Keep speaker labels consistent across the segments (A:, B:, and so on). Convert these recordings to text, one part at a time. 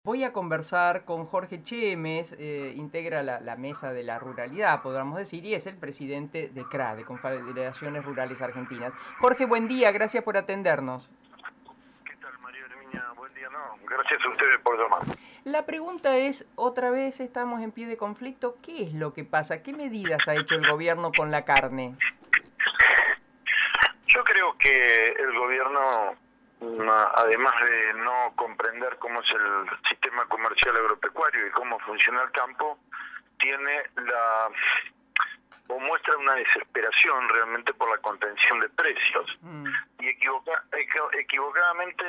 A: Voy a conversar con Jorge Chemes, integra la Mesa de la Ruralidad, podríamos decir, y es el presidente de CRA, de Confederaciones Rurales Argentinas. Jorge, buen día, gracias por atendernos.
B: ¿Qué tal, María Herminia? Buen día, no. Gracias a ustedes por llamar.
A: La pregunta es, otra vez estamos en pie de conflicto, ¿qué es lo que pasa? ¿Qué medidas ha hecho el gobierno con la carne?
B: Yo creo que el gobierno, además de no comprender cómo es el sistema comercial agropecuario y cómo funciona el campo, tiene o muestra una desesperación realmente por la contención de precios. Y equivocadamente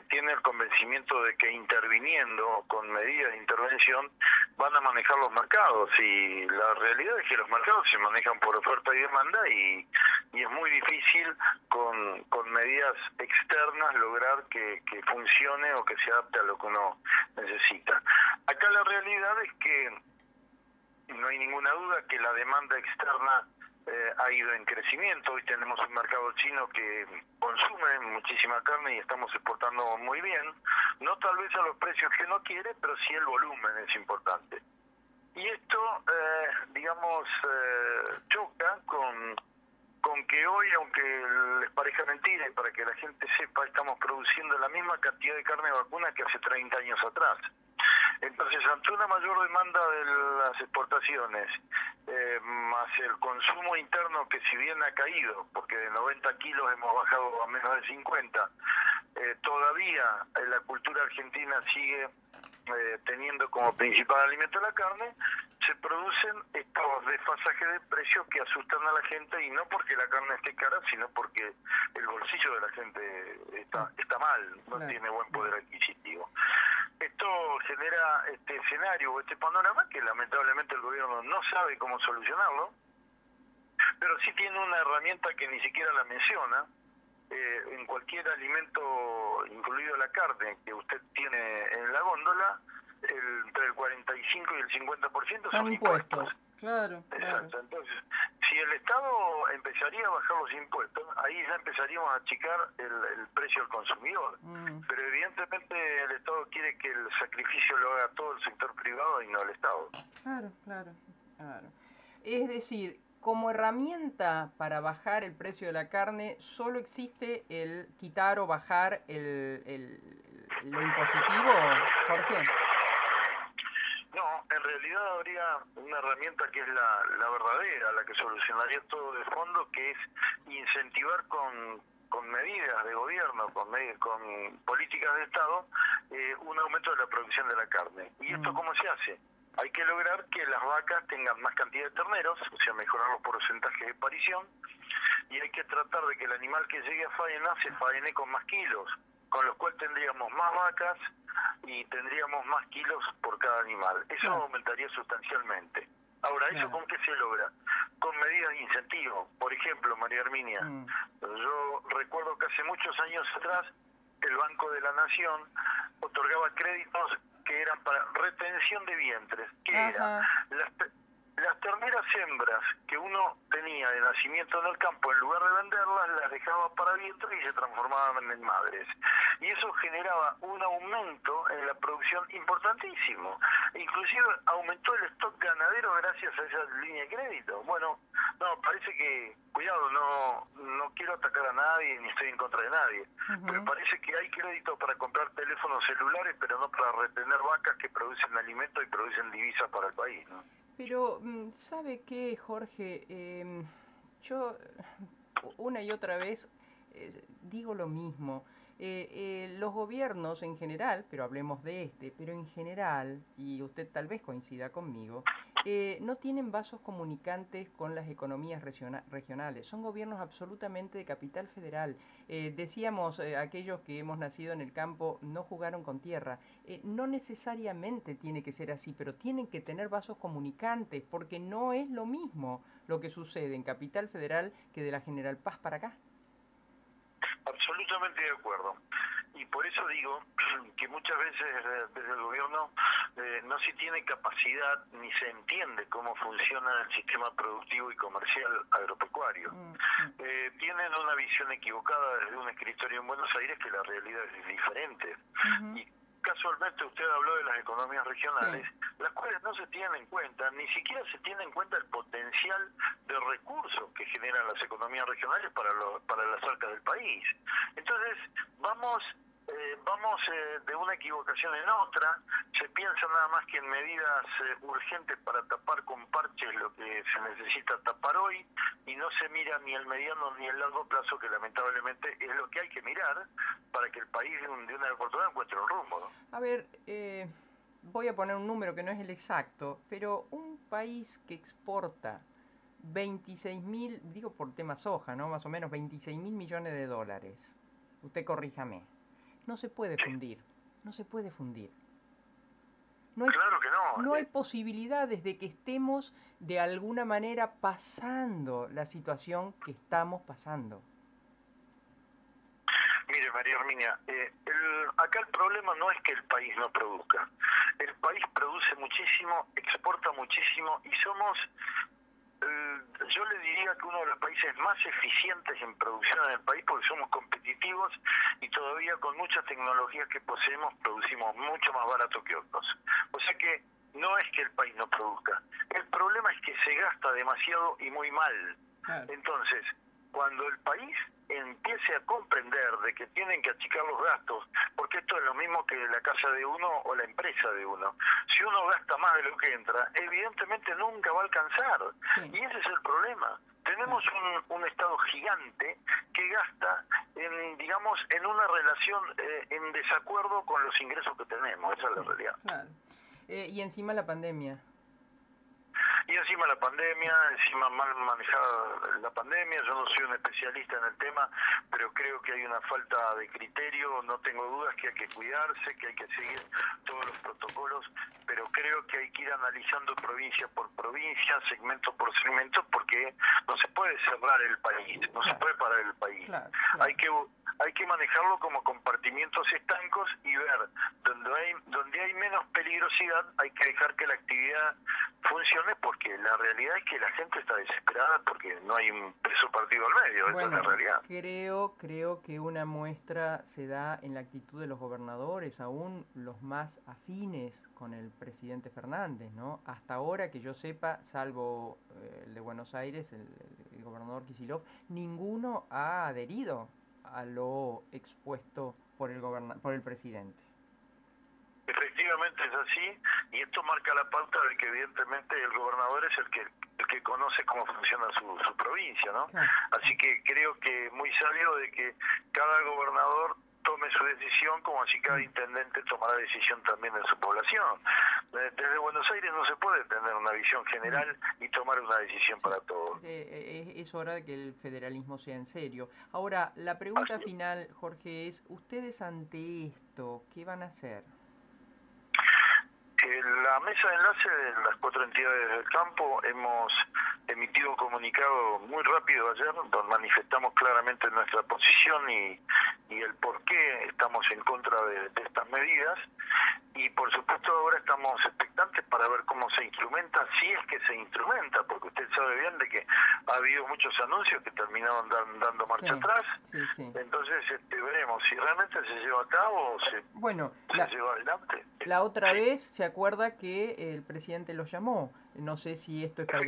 B: tiene el convencimiento de que interviniendo con medidas de intervención van a manejar los mercados, y la realidad es que los mercados se manejan por oferta y demanda, y es muy difícil con medidas externas lograr que funcione o que se adapte a lo que uno necesita. Acá la realidad es que no hay ninguna duda que la demanda externa ha ido en crecimiento. Hoy tenemos un mercado chino que consume muchísima carne y estamos exportando muy bien, no tal vez a los precios que uno quiere, pero sí el volumen es importante. Y esto, choca con que hoy, aunque les parezca mentira y para que la gente sepa, estamos produciendo la misma cantidad de carne vacuna que hace 30 años atrás. Entonces, ante una mayor demanda de las exportaciones, más el consumo interno, que si bien ha caído, porque de 90 kilos hemos bajado a menos de 50, todavía la cultura argentina sigue teniendo como principal alimento la carne, se producen estos desfasajes de precios que asustan a la gente, y no porque la carne esté cara, sino porque el bolsillo de la gente está mal, no tiene buen poder adquisitivo. Esto genera este escenario, este panorama, que lamentablemente el gobierno no sabe cómo solucionarlo, pero sí tiene una herramienta que ni siquiera la menciona. En cualquier alimento, incluido la carne, que usted tiene en la góndola, entre el 45 y el 50% son impuestos.
A: Claro, claro.
B: Exacto. Entonces, si el Estado empezaría a bajar los impuestos, ahí ya empezaríamos a achicar el precio al consumidor. Pero evidentemente el Estado quiere que el sacrificio lo haga todo el sector privado y no el Estado.
A: Claro, claro, claro. Es decir, como herramienta para bajar el precio de la carne, solo existe el quitar o bajar lo impositivo, Jorge.
B: No, en realidad habría una herramienta que es la verdadera, la que solucionaría todo de fondo, que es incentivar con medidas de gobierno, con políticas de Estado, un aumento de la producción de la carne. ¿Y esto cómo se hace? Hay que lograr que las vacas tengan más cantidad de terneros, o sea, mejorar los porcentajes de parición, y hay que tratar de que el animal que llegue a faena se faene con más kilos, con lo cual tendríamos más vacas y tendríamos más kilos por cada animal. Eso aumentaría sustancialmente. Ahora, ¿eso con qué se logra? Con medidas de incentivo. Por ejemplo, María Herminia, yo recuerdo que hace muchos años atrás el Banco de la Nación otorgaba créditos que eran para retención de vientres. ¿Qué era? Las terneras hembras que uno tenía de nacimiento en el campo, en lugar de venderlas, las dejaba para vientre y se transformaban en madres. Y eso generaba un aumento en la producción importantísimo. Inclusive aumentó el stock ganadero gracias a esa línea de crédito. Bueno, no, parece que, cuidado, no quiero atacar a nadie ni estoy en contra de nadie, pero parece que hay créditos para comprar teléfonos celulares, pero no para retener vacas que producen alimento y producen divisas para el país, ¿no?
A: Pero, ¿sabe qué, Jorge? Yo una y otra vez digo lo mismo. Los gobiernos en general, pero hablemos de pero en general, y usted tal vez coincida conmigo, no tienen vasos comunicantes con las economías regionales. Son gobiernos absolutamente de capital federal. Decíamos, aquellos que hemos nacido en el campo no jugaron con tierra. No necesariamente tiene que ser así, pero tienen que tener vasos comunicantes, porque no es lo mismo lo que sucede en Capital Federal que de la General Paz para acá.
B: Absolutamente de acuerdo. Y por eso digo que muchas veces desde el gobierno no se tiene capacidad ni se entiende cómo funciona el sistema productivo y comercial agropecuario. Tienen una visión equivocada desde un escritorio en Buenos Aires, que la realidad es diferente. Y casualmente usted habló de las economías regionales,
A: Sí.
B: las cuales no se tienen en cuenta, ni siquiera se tiene en cuenta el potencial de recursos que generan las economías regionales para las arcas del país. Entonces, vamos de una equivocación en otra, se piensa nada más que en medidas urgentes para tapar con parches lo que se necesita tapar hoy, y no se mira ni el mediano ni el largo plazo, que lamentablemente es lo que hay que mirar para que el país de una vez por todas encuentre un rumbo, ¿no?
A: A ver, voy a poner un número que no es el exacto, pero un país que exporta 26.000, digo por tema soja, ¿no? Más o menos 26.000 millones de dólares. Usted corríjame. No se puede fundir. No se puede fundir. No hay,
B: Claro que no.
A: no hay posibilidades de que estemos de alguna manera pasando la situación que estamos pasando.
B: Mire, María Herminia, acá el problema no es que el país no produzca. El país produce muchísimo, exporta muchísimo y somos, yo le diría que uno de los países más eficientes en producción en el país, porque somos competitivos y todavía con muchas tecnologías que poseemos producimos mucho más barato que otros. O sea que no es que el país no produzca. El problema es que se gasta demasiado y muy mal.
A: Claro.
B: Entonces, cuando el país empiece a comprender de que tienen que achicar los gastos, porque esto es lo mismo que la casa de uno o la empresa de uno. Si uno gasta más de lo que entra, evidentemente nunca va a alcanzar.
A: Sí.
B: Y ese es el problema. Tenemos un Estado gigante que gasta en una relación en desacuerdo con los ingresos que tenemos. Esa es la realidad.
A: Claro. Y encima la pandemia.
B: Y encima la pandemia, encima mal manejada la pandemia. Yo no soy un especialista en el tema, pero creo que hay una falta de criterio. No tengo dudas que hay que cuidarse, que hay que seguir todos los protocolos, pero creo que hay que ir analizando provincia por provincia, segmento por segmento, porque no se puede cerrar el país, no se puede parar el país.
A: Claro.
B: Hay que manejarlo como compartimientos estancos y ver donde hay menos peligrosidad. Hay que dejar que la actividad funcione, porque la realidad es que la gente está desesperada porque no hay un peso partido al medio.
A: Bueno,
B: esa es la realidad.
A: creo que una muestra se da en la actitud de los gobernadores, aún los más afines con el presidente Fernández, ¿no? Hasta ahora que yo sepa, salvo el de Buenos Aires, el gobernador Kicillof, ninguno ha adherido a lo expuesto por el presidente.
B: Efectivamente es así, y esto marca la pauta de que evidentemente el gobernador es el que conoce cómo funciona su provincia, ¿no?
A: Claro.
B: Así que creo que muy sabio de que cada gobernador tome su decisión, como así cada intendente tomará decisión también en su población. Desde Buenos Aires no se puede tener una visión general y tomar una decisión para todos.
A: Es hora de que el federalismo sea en serio. Ahora, la pregunta final, Jorge, es, ¿ustedes ante esto qué van a hacer?
B: La mesa de enlace de las 4 entidades del campo hemos emitido un comunicado muy rápido ayer, donde manifestamos claramente nuestra posición y el por qué estamos en contra de estas medidas. Y por supuesto ahora estamos expectantes para ver cómo se instrumenta, si es que se instrumenta, porque usted sabe bien de que ha habido muchos anuncios que terminaron dando marcha atrás.
A: Sí.
B: Entonces veremos si realmente se lleva a cabo o se lleva adelante.
A: La otra vez se acuerda que el presidente lo llamó. No sé si esto es para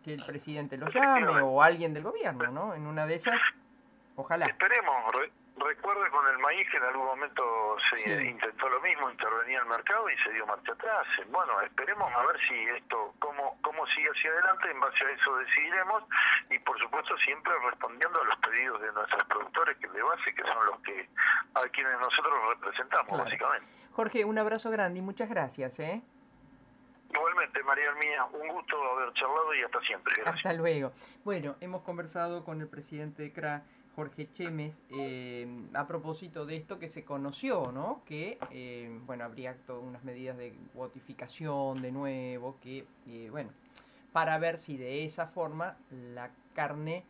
A: que el presidente lo llame o alguien del gobierno, ¿no? En una de esas, ojalá.
B: Esperemos. Recuerde con el maíz que en algún momento se intentó lo mismo, intervenía el mercado y se dio marcha atrás. Bueno, esperemos a ver si esto, cómo sigue hacia adelante. En base a eso decidiremos, y por supuesto siempre respondiendo a los pedidos de nuestros productores que de base, que son los que a quienes nosotros representamos, básicamente.
A: Jorge, un abrazo grande y muchas gracias, ¿eh?
B: Igualmente, María Hermina, un gusto haber charlado y hasta siempre. Gracias.
A: Hasta luego. Bueno, hemos conversado con el presidente de CRA, Jorge Chemes, a propósito de esto que se conoció, ¿no? Que, habría todas unas medidas de cuotificación de nuevo, que, para ver si de esa forma la carne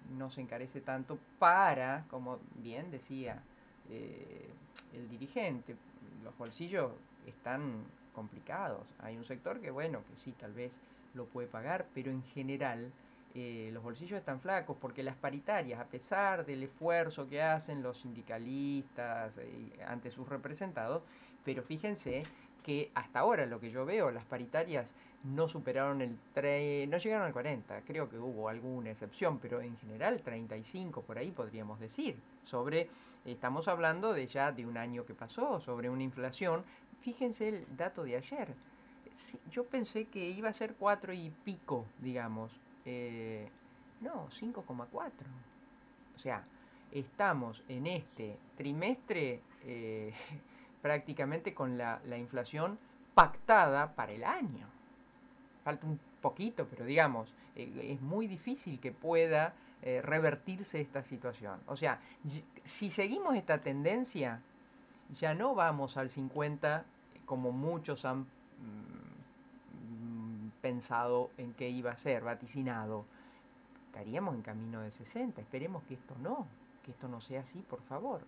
A: no se encarece tanto para, como bien decía el dirigente, los bolsillos están complicados. Hay un sector que, que sí, tal vez lo puede pagar, pero en general los bolsillos están flacos porque las paritarias, a pesar del esfuerzo que hacen los sindicalistas ante sus representados, pero fíjense que hasta ahora lo que yo veo, las paritarias no superaron no llegaron al 40, creo que hubo alguna excepción, pero en general 35 por ahí podríamos decir, estamos hablando de ya de un año que pasó, sobre una inflación. Fíjense el dato de ayer, sí, yo pensé que iba a ser 4 y pico, digamos. No, 5,4. O sea, estamos en este trimestre prácticamente con la inflación pactada para el año. Falta un poquito, pero digamos, es muy difícil que pueda revertirse esta situación. O sea, si seguimos esta tendencia, ya no vamos al 50 como muchos han pensado en que iba a ser, vaticinado. Estaríamos en camino de 60. Esperemos que esto no sea así, por favor.